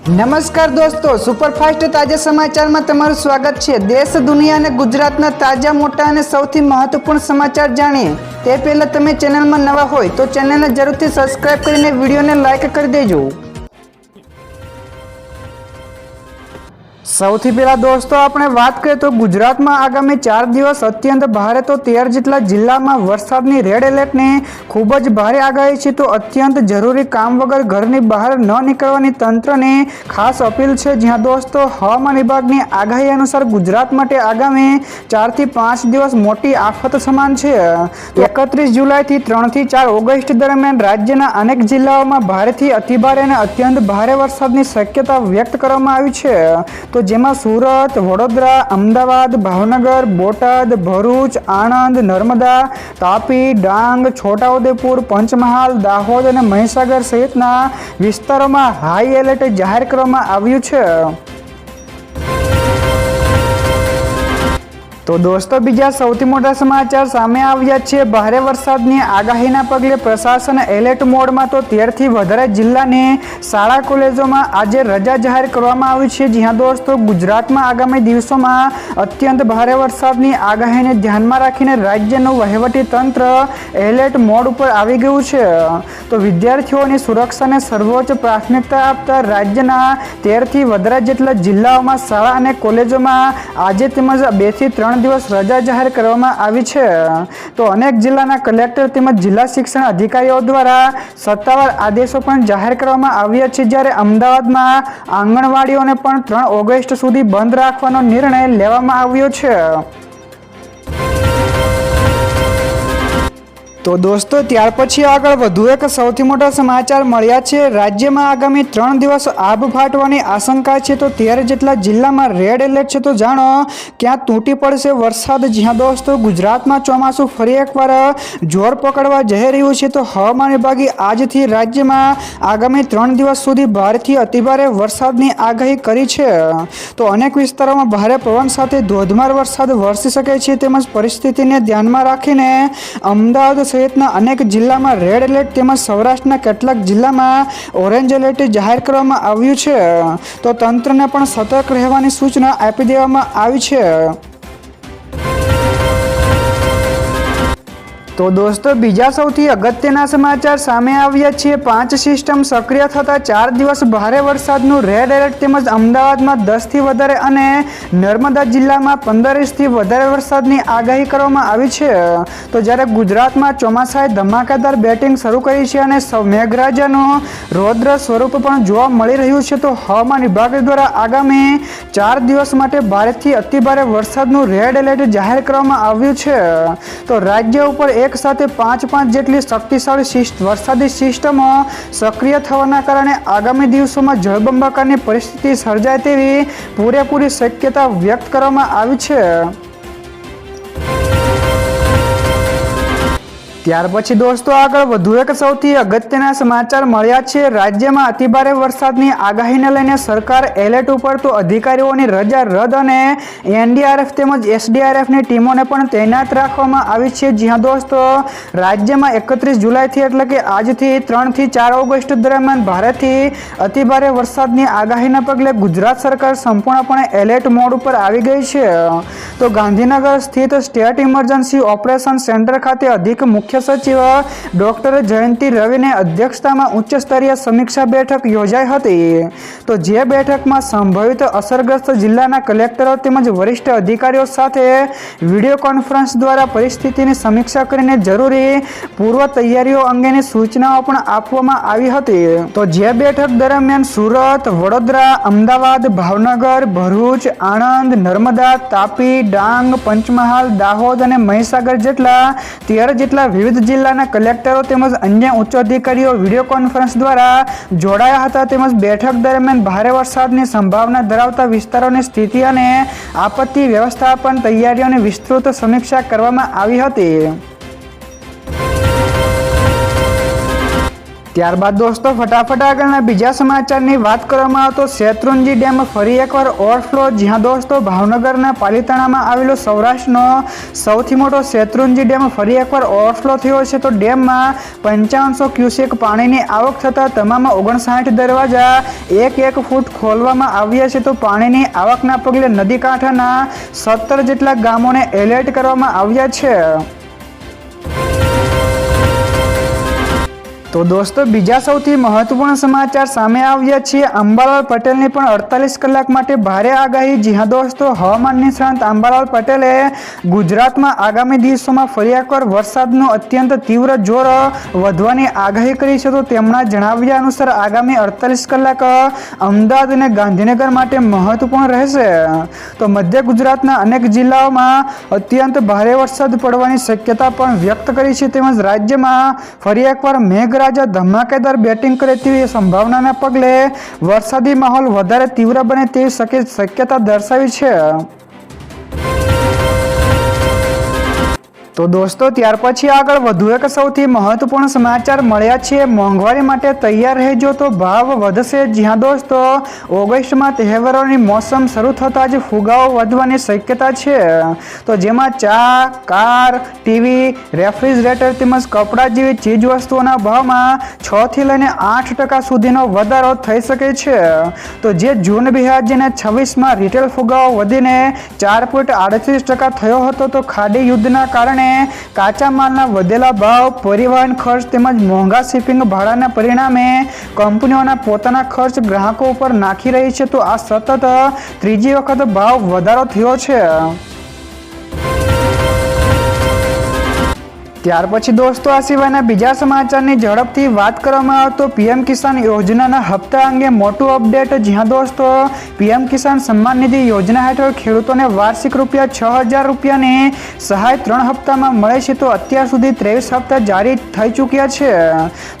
નમસ્કાર દોસ્તો, સુપરફાસ્ટ તાજા સમાચારમાં તમારું સ્વાગત છે। દેશ, દુનિયા અને ગુજરાતના તાજા, મોટા અને સૌથી મહત્વપૂર્ણ સમાચાર જાણીએ તે પહેલાં તમે ચેનલમાં નવા હોય તો ચેનલને જરૂરથી સબસ્ક્રાઇબ કરીને વિડીયોને લાઇક કરી દેજો। સૌથી પહેલા દોસ્તો આપણે વાત કરીએ તો ગુજરાતમાં આગામી 4 દિવસ અત્યંત ભારે તો 13 જેટલા જિલ્લામાં વરસાદની રેડ એલર્ટની ખૂબ જ ભારે આગાહી છે। તો અત્યંત જરૂરી કામ વગર ઘરની બહાર ન નીકળવાની તંત્રની ખાસ અપીલ છે। જ્યાં દોસ્તો હવામાન વિભાગની આગાહી અનુસાર ગુજરાત માટે આગામી 4 થી 5 દિવસ મોટી આફત સમાન છે। 31 જુલાઈથી 3 થી 4 ઓગસ્ટ દરમિયાન રાજ્યના અનેક જિલ્લાઓમાં ભારેથી અતિભારે અને અત્યંત ભારે વરસાદની શક્યતા વ્યક્ત કરવામાં આવી છે। તો જેમાં સુરત, વડોદરા, અમદાવાદ, ભાવનગર, બોટાદ, ભરૂચ, આણંદ, નર્મદા, તાપી, ડાંગ, છોટાઉદેપુર, પંચમહાલ, દાહોદ અને મહીસાગર સહિતના વિસ્તારોમાં હાઈ એલર્ટ જાહેર કરવામાં આવ્યું છે। તો દોસ્તો બીજા સૌથી મોટા સમાચાર સામે આવ્યા છે। ભારે વરસાદની આગાહીના પગલે પ્રશાસન એલર્ટ મોડમાં તો 13 થી વધારે જિલ્લાની શાળા કોલેજોમાં આજે રજા જાહેર કરવામાં આવી છે। જ્યાં દોસ્તો ગુજરાતમાં આગામી દિવસોમાં અત્યંત ભારે વરસાદની આગાહીને ધ્યાનમાં રાખીને રાજ્યનું વહીવટી તંત્ર એલર્ટ મોડ ઉપર આવી ગયું છે। તો વિદ્યાર્થીઓની સુરક્ષાને સર્વોચ્ચ પ્રાથમિકતા આપતા રાજ્યના 13 થી વધારે જેટલા જિલ્લાઓમાં શાળા અને કોલેજોમાં આજે તેમજ 2 થી 3 દિવસ રજા જાહેર કરવામાં આવી છે। તો અનેક જિલ્લાના કલેક્ટર તેમજ જિલ્લા શિક્ષણ અધિકારીઓ દ્વારા સત્તાવાર આદેશો પણ જાહેર કરવામાં આવ્યા છે। જ્યારે અમદાવાદમાં આંગણવાડીઓને પણ 3 ઓગસ્ટ સુધી બંધ રાખવાનો નિર્ણય લેવામાં આવ્યો છે। તો દોસ્તો ત્યાર પછી આગળ વધુ એક સૌથી મોટા સમાચાર મળ્યા છે। રાજ્યમાં આગામી 3 દિવસ આભ ફાટવાની આશંકા છે। તો 13 જેટલા જિલ્લામાં રેડ એલર્ટ છે। તો જાણો ક્યાં તૂટી પડશે વરસાદ। જ્યાં દોસ્તો ગુજરાતમાં ચોમાસું ફરી એકવાર જોર પકડવા જઈ રહ્યું છે। તો હવામાન વિભાગે આજથી રાજ્યમાં આગામી 3 દિવસ સુધી ભારેથી અતિભારે વરસાદની આગાહી કરી છે। તો અનેક વિસ્તારોમાં ભારે પવન સાથે ધોધમાર વરસાદ વરસી શકે છે। તેમજ પરિસ્થિતિને ધ્યાનમાં રાખીને અમદાવાદ સહિતના અનેક જિલ્લામાં રેડ એલર્ટ તેમજ સૌરાષ્ટ્રના કેટલાક જિલ્લામાં ઓરેન્જ એલર્ટ જાહેર કરવામાં આવ્યું છે। તો તંત્રને પણ સતર્ક રહેવાની સૂચના આપી દેવામાં આવી છે। તો દોસ્તો બીજા સૌથી અગત્યના સમાચાર સામે આવ્યા છે। 5 સિસ્ટમ સક્રિય થતા 4 દિવસ ભારે વરસાદનું રેડ એલર્ટ તેમજ અમદાવાદમાં 10 થી વધારે અને નર્મદા જિલ્લામાં 15 ઇંચથી વધારે વરસાદની આગાહી કરવામાં આવી છે। તો જ્યારે ગુજરાતમાં ચોમાસાએ ધમાકેદાર બેટિંગ શરૂ કરી છે અને મેઘરાજાનું રૌદ્ર સ્વરૂપ પણ જોવા મળી રહ્યું છે। તો હવામાન વિભાગ દ્વારા આગામી 4 દિવસ માટે ભારેથી અતિભારે વરસાદનું રેડ એલર્ટ જાહેર કરવામાં આવ્યું છે। તો રાજ્ય ઉપર એક સાથે 5 જેટલી શક્તિશાળી વરસાદી સિસ્ટમો સક્રિય થવાના કારણે આગામી દિવસોમાં જળબંબાકારની પરિસ્થિતિ સર્જાય તેવી પૂરેપૂરી શક્યતા વ્યક્ત કરવામાં આવી છે। ત્યાર પછી દોસ્તો આગળ વધુ એક સૌથી અગત્યના સમાચાર મળ્યા છે। રાજ્યમાં અતિભારે વરસાદની આગાહીને લઈને સરકાર એલર્ટ ઉપર। તો અધિકારીઓની રજા રદ અને એનડીઆરએફ તેમજ એસડીઆરએફની ટીમોને પણ તૈનાત રાખવામાં આવી છે। જ્યાં દોસ્તો રાજ્યમાં 31 જુલાઈથી એટલે કે આજથી 3 થી 4 ઓગસ્ટ દરમિયાન ભારેથી અતિભારે વરસાદની આગાહીના પગલે ગુજરાત સરકાર સંપૂર્ણપણે એલર્ટ મોડ ઉપર આવી ગઈ છે। તો ગાંધીનગર સ્થિત સ્ટેટ ઇમરજન્સી ઓપરેશન સેન્ટર ખાતે અધિક મુખ્ય સચિવ ડોક્ટર જયંતિ રવિની અધ્યક્ષતામાં ઉચ્ચ સ્તરીય સમીક્ષા બેઠક યોજાઈ હતી। તો જે બેઠકમાં સંભવિત અસરગ્રસ્ત જિલ્લાના કલેક્ટરો તેમજ વરિષ્ઠ અધિકારીઓ સાથે વિડીયો કોન્ફરન્સ દ્વારા પરિસ્થિતિની સમીક્ષા કરીને જરૂરી પૂર્વ તૈયારીઓ અંગેની સૂચનાઓ પણ આપવામાં આવી હતી। તો જે બેઠક દરમિયાન સુરત, વડોદરા, અમદાવાદ, ભાવનગર, ભરૂચ, આણંદ, નર્મદા, તાપી, ડાંગ, પંચમહાલ, દાહોદ અને મહીસાગર જેટલા 13 જેટલા વિવિધ જિલ્લાના કલેક્ટરો તેમજ અન્ય ઉચ્ચ અધિકારીઓ વિડીયો કોન્ફરન્સ દ્વારા જોડાયા હતા। તેમજ બેઠક દરમિયાન ભારે વરસાદની સંભાવના ધરાવતા વિસ્તારોની સ્થિતિ અને આપત્તિ વ્યવસ્થાપન તૈયારીઓની વિસ્તૃત સમીક્ષા કરવામાં આવી હતી। ત્યારબાદ દોસ્તો ફટાફટ આગળના બીજા સમાચારની વાત કરવામાં આવે તો શેત્રુંજી ડેમ ફરી એકવાર ઓવરફ્લો. જ્યાં દોસ્તો ભાવનગરના પાલિતાણામાં આવેલો સૌરાષ્ટ્રનો સૌથી મોટો શેત્રુંજી ડેમ ફરી એકવાર ઓવરફ્લો થયો છે. તો ડેમમાં 5500 ક્યુસેક પાણીની આવક થતાં તમામ 59 દરવાજા 1 ફૂટ ખોલવામાં આવ્યા છે. તો પાણીની આવકના પગલે નદી કાંઠાના 17 જેટલા ગામોને એલર્ટ કરવામાં આવ્યા છે. તો દોસ્તો બીજા સૌથી મહત્વપૂર્ણ સમાચાર સામે આવ્યા છે. અંબાલાલ પટેલની પણ 48 કલાક માટે ભારે આગાહી. જી હા દોસ્તો, હવામાન નિષ્ણાંત અંબાલાલ પટેલે ગુજરાતમાં આગામી દિવસોમાં ફરી એકવાર વરસાદનું અત્યંત તીવ્ર જોર વધવાની આગાહી કરી છે. તો તેમના જણાવ્યા અનુસાર આગામી 48 કલાક અમદાવાદ અને ગાંધીનગર માટે મહત્વપૂર્ણ રહેશે. તો મધ્ય ગુજરાતના અનેક જિલ્લાઓમાં અત્યંત ભારે વરસાદ પડવાની શક્યતા પણ વ્યક્ત કરી છે. તેમજ રાજ્યમાં ફરી એકવાર મેઘરાજા ધમાકેદાર બેટિંગ કરે તેવી સંભાવનાના પગલે વરસાદી માહોલ વધારે તીવ્ર બને તેવી શક્યતા દર્શાવી છે. તો દોસ્તો ત્યાર પછી આગળ વધુ એક સૌથી મહત્વપૂર્ણ સમાચાર મળ્યા છે. મોંઘવારી માટે તૈયાર રહેજો તો ભાવ વધશે. જ્યાં દોસ્તો ઓગસ્ટમાં તહેવારોની મોસમ શરૂ થતાં જ ફુગાવો વધવાની શક્યતા છે. તો જેમાં ચા, કાર, ટીવી, રેફ્રિજરેટર તેમજ કપડાં જેવી ચીજ વસ્તુઓના ભાવમાં 6 થી લઈને 8% સુધીનો વધારો થઈ શકે છે. તો જે જૂન 2026માં રિટેલ ફુગાવો વધીને 4.38% થયો હતો. તો ખાડી યુદ્ધના કારણે કાચા માલના વધેલા ભાવ, પરિવહન ખર્ચ તેમજ મોંઘા શિપિંગ ભાડાના પરિણામે કંપનીઓના પોતાના ખર્ચ ગ્રાહકો ઉપર નાખી રહી છે. તો આ સતત ત્રીજી વખત ભાવ વધારો થયો છે. ત્યાર પછી દોસ્તો આ સિવાયના બીજા સમાચારની ઝડપથી વાત કરવામાં આવે તો પીએમ કિસાન યોજનાના હપ્તા અંગે મોટું અપડેટ. જ્યાં દોસ્તો પીએમ કિસાન સન્માન નિધિ યોજના હેઠળ ખેડૂતોને વાર્ષિક ₹6000ની સહાય 3 હપ્તામાં મળે છે. તો અત્યાર સુધી 23 હપ્તા જારી થઈ ચૂક્યા છે.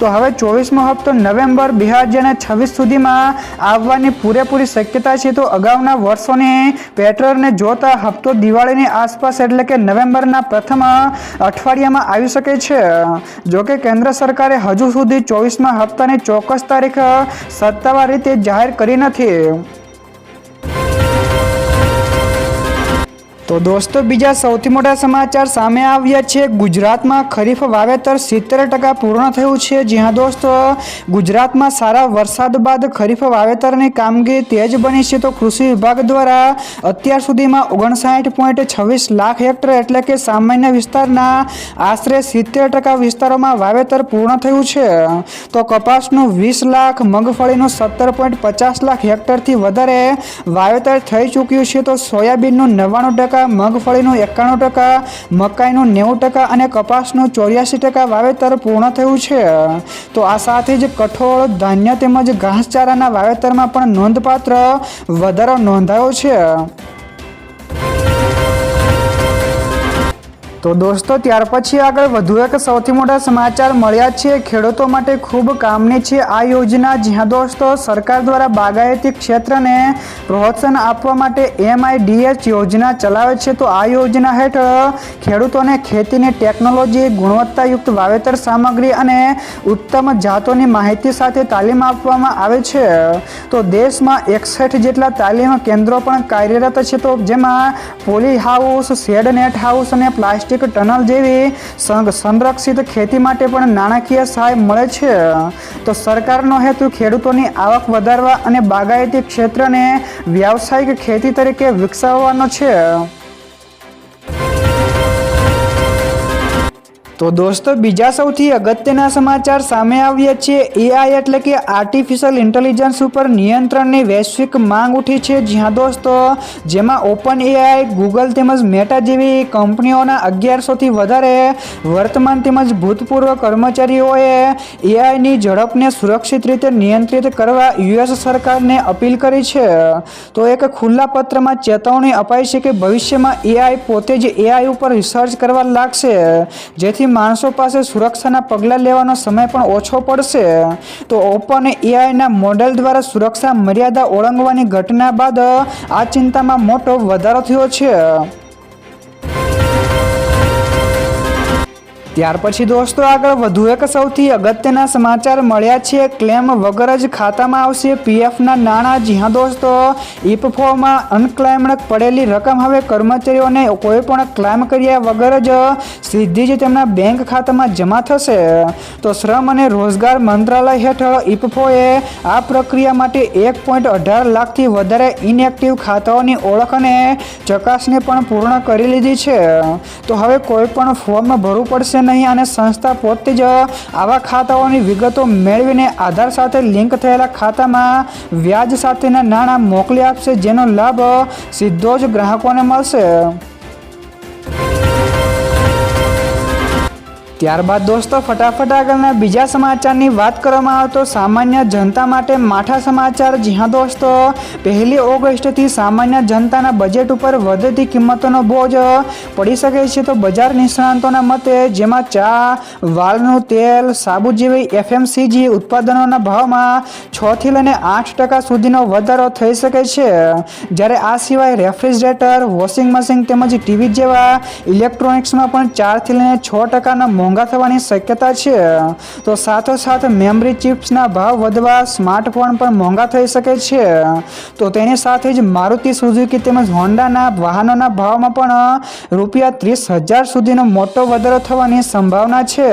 તો હવે 24મો હપ્તો નવેમ્બર 2026 સુધીમાં આવવાની પૂરેપૂરી શક્યતા છે. તો અગાઉના વર્ષોની પેટર્નને જોતા હપ્તો દિવાળીની આસપાસ એટલે કે નવેમ્બરના પ્રથમ અઠવાડિયામાં આવી શકે છે. જોકે કેન્દ્ર સરકારે હજુ સુધી 24મા હપ્તાની ચોક્કસ તારીખ સત્તાવાર રીતે જાહેર કરી નથી. તો દોસ્તો બીજા સૌથી મોટા સમાચાર સામે આવ્યા છે. ગુજરાતમાં ખરીફ વાવેતર 70% પૂર્ણ થયું છે. જ્યાં દોસ્તો ગુજરાતમાં સારા વરસાદ બાદ ખરીફ વાવેતરની કામગીરી તેજ બની છે. તો કૃષિ વિભાગ દ્વારા અત્યાર સુધીમાં 59.26 લાખ હેક્ટર એટલે કે સામાન્ય વિસ્તારના આશરે 70% વિસ્તારોમાં વાવેતર પૂર્ણ થયું છે. તો કપાસનું 20 લાખ, મગફળીનું 17.50 લાખ હેક્ટરથી વધારે વાવેતર થઈ ચૂક્યું છે. તો સોયાબીનનું 99%, મગફળીનું 91%, મકાઈનું 90% અને કપાસનું 84% વાવેતર પૂર્ણ થયું છે. તો આ સાથે જ કઠોળ, ધાન્ય તેમજ ઘાસચારાના વાવેતરમાં પણ નોંધપાત્ર વધારો નોંધાયો છે. તો દોસ્તો ત્યાર પછી આગળ વધુ એક સૌથી મોટા સમાચાર મળ્યા છે. ખેડૂતો માટે ખૂબ કામની છે આ યોજના. જ્યાં દોસ્તો સરકાર દ્વારા બાગાયતી ક્ષેત્રને પ્રોત્સાહન આપવા માટે MIDH યોજના ચલાવે છે. તો આ યોજના હેઠળ ખેડૂતોને ખેતીની ટેકનોલોજી, ગુણવત્તાયુક્ત વાવેતર સામગ્રી અને ઉત્તમ જાતોની માહિતી સાથે તાલીમ આપવામાં આવે છે. તો દેશમાં 61 જેટલા તાલીમ કેન્દ્રો પણ કાર્યરત છે. તો જેમાં poly house, shed net house અને પ્લાસ્ટિક ટનલ જેવી સંરક્ષિત ખેતી માટે પણ નાણાકીય સહાય મળે છે. તો સરકારનો હેતુ ખેડૂતોની આવક વધારવા અને બાગાયતી ક્ષેત્રને વ્યાવસાયિક ખેતી તરીકે વિકસાવવાનો છે. તો દોસ્તો બીજા સૌથી અગત્યના સમાચાર સામે આવ્યા છે. AI એટલે કે આર્ટિફિશિયલ ઇન્ટેલિજન્સ ઉપર નિયંત્રણની વૈશ્વિક માંગ ઉઠી છે. જ્યાં દોસ્તો જેમાં OpenAI, ગૂગલ તેમજ મેટા જેવી કંપનીઓના 1100થી વધારે વર્તમાન તેમજ ભૂતપૂર્વ કર્મચારીઓએ AIની ઝડપને સુરક્ષિત રીતે નિયંત્રિત કરવા US સરકારને અપીલ કરી છે. તો એક ખુલ્લા પત્રમાં ચેતવણી અપાઈ છે કે ભવિષ્યમાં AI પોતે જ AI ઉપર રિસર્ચ કરવા લાગશે, જેથી માણસો પાસે સુરક્ષાના પગલાં લેવાનો સમય પણ ઓછો પડશે. તો OpenAIના મોડેલ દ્વારા સુરક્ષા મર્યાદા ઓળંગવાની ઘટના બાદ આ ચિંતામાં મોટો વધારો થયો છે. ત્યાર પછી દોસ્તો આગળ વધુ એક સૌથી અગત્યના સમાચાર મળ્યા છે। ક્લેમ વગર જ ખાતામાં આવશે પીએફના નાણાં। જી હા દોસ્તો, ઈપીએફઓમાં અનક્લેમ્ડ પડેલી રકમ હવે કર્મચારીઓને કોઈ પણ ક્લેમ કર્યા વગર જ સીધી જ તેમના બેંક ખાતામાં જમા થશે। તો શ્રમ અને રોજગાર મંત્રાલય હેઠળ ઈપીએફઓએ આ પ્રક્રિયા માટે 1.18 લાખથી વધારે ઇનએક્ટિવ ખાતાઓની ઓળખ અને ચકાસણી પણ પૂર્ણ કરી લીધી છે। તો હવે કોઈ પણ ફોર્મ ભરવું પડશે નહીં અને સંસ્થા પોતે જ આવા ખાતાઓની વિગતો મેળવીને આધાર સાથે લિંક થયેલા ખાતામાં વ્યાજ સાથેના નાણાં મોકલી આપશે, જેનો લાભ સીધો જ ગ્રાહકોને મળશે। ત્યારબાદ દોસ્તો ફટાફટ આગળના બીજા સમાચારની વાત કરવામાં આવે તો સામાન્ય જનતા માટે માઠા સમાચાર। જી હા દોસ્તો, 1 ઓગસ્ટથી સામાન્ય જનતાના બજેટ ઉપર વધતી કિંમતોનો બોજ પડી શકે છે। તો બજાર નિષ્ણાંતોના મતે જેમાં ચા, વાળનું તેલ, સાબુ જેવી એફએમસીજી ઉત્પાદનોના ભાવમાં 6થી લઈને 8% સુધીનો વધારો થઈ શકે છે, જ્યારે આ સિવાય રેફ્રિજરેટર, વોશિંગ મશીન તેમજ ટીવી જેવા ઇલેક્ટ્રોનિક્સમાં પણ 4થી લઈને 6%ના મોંઘા થવાની શક્યતા છે। તો સાથોસાથ મેમરી ચિપ્સના ભાવ વધવા, સ્માર્ટફોન પણ મોંઘા થઈ શકે છે। તો તેની સાથે જ મારુતિ સુઝુકી તેમજ હોન્ડાના વાહનોના ભાવમાં પણ ₹30,000 સુધીનો મોટો વધારો થવાની સંભાવના છે।